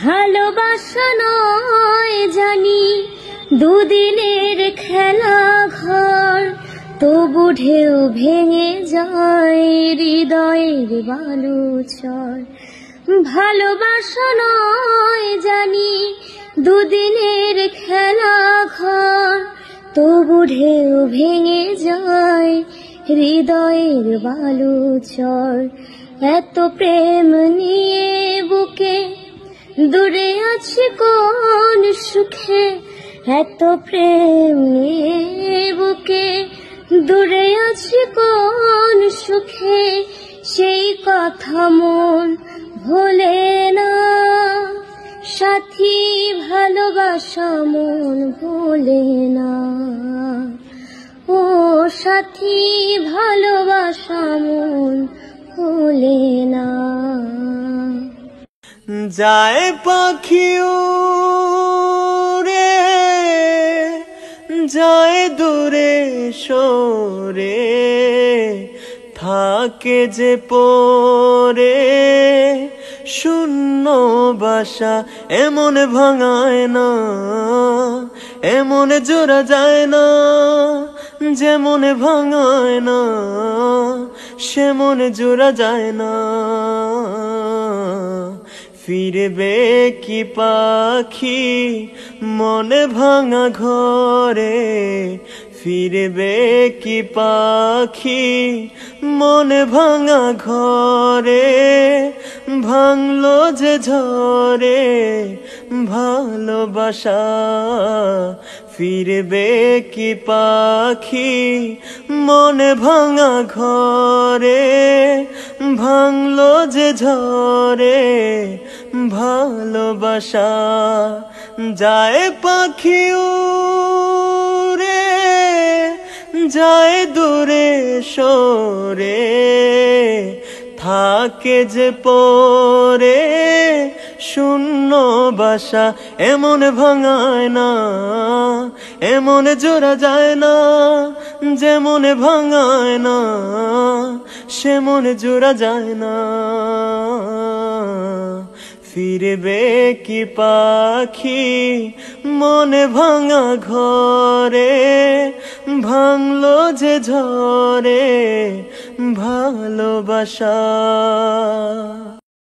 ভালোবাসা নয় জানি দুদিনের খেলা ঘর, তবু ঢেউ ভেঙে যায় হৃদয়ের বালুচর। ভালোবাসা নয় জানি দুদিনের খেলা ঘর, তবু ঢেউ ভেঙে যায় হৃদয়ের বালুচর। এত প্রেম নিয়ে বুকে দূরে আছি কোন সুখে, এত প্রেম নিয়ে বুকে দূরে আছি কোন সুখে, সেই কথা মন ভোলে না। সাথী ভালোবাসা মন ভোলে না, ও সাথী ভালোবাসা মন ভোলে না। যায় পাখি উড়ে যায় দূরে সরে, থাকে যে পরে শূন্য বাসা, এমন ভাঙায় না, এমন জোড়া যায় না, যেমন ভাঙায় না সেমন জোড়া যায় না। ফিরবে কি পাখি মনে ভাঙা ঘরে, ফিরবে কি পাখি মনে ভাঙা ঘরে, ভাঙলো যে ঝরে ভালোবাসা। ফিরবে কি পাখি মনে ভাঙা ঘরে, ভাঙলো যে ঝরে ভালোবাসা। যায় পাখি উড়ে যায় দূরে সরে, থাকে যে পরে শূন্য বাসা, এমন ভাঙায় না, এমন জোড়া যায় না, যেমন ভাঙায় না সেমন জোড়া যায় না। ফিরবে কি পাখি মনে ভাঙা ঘরে, ভাঙলো যে ঝরে ভালোবাসা।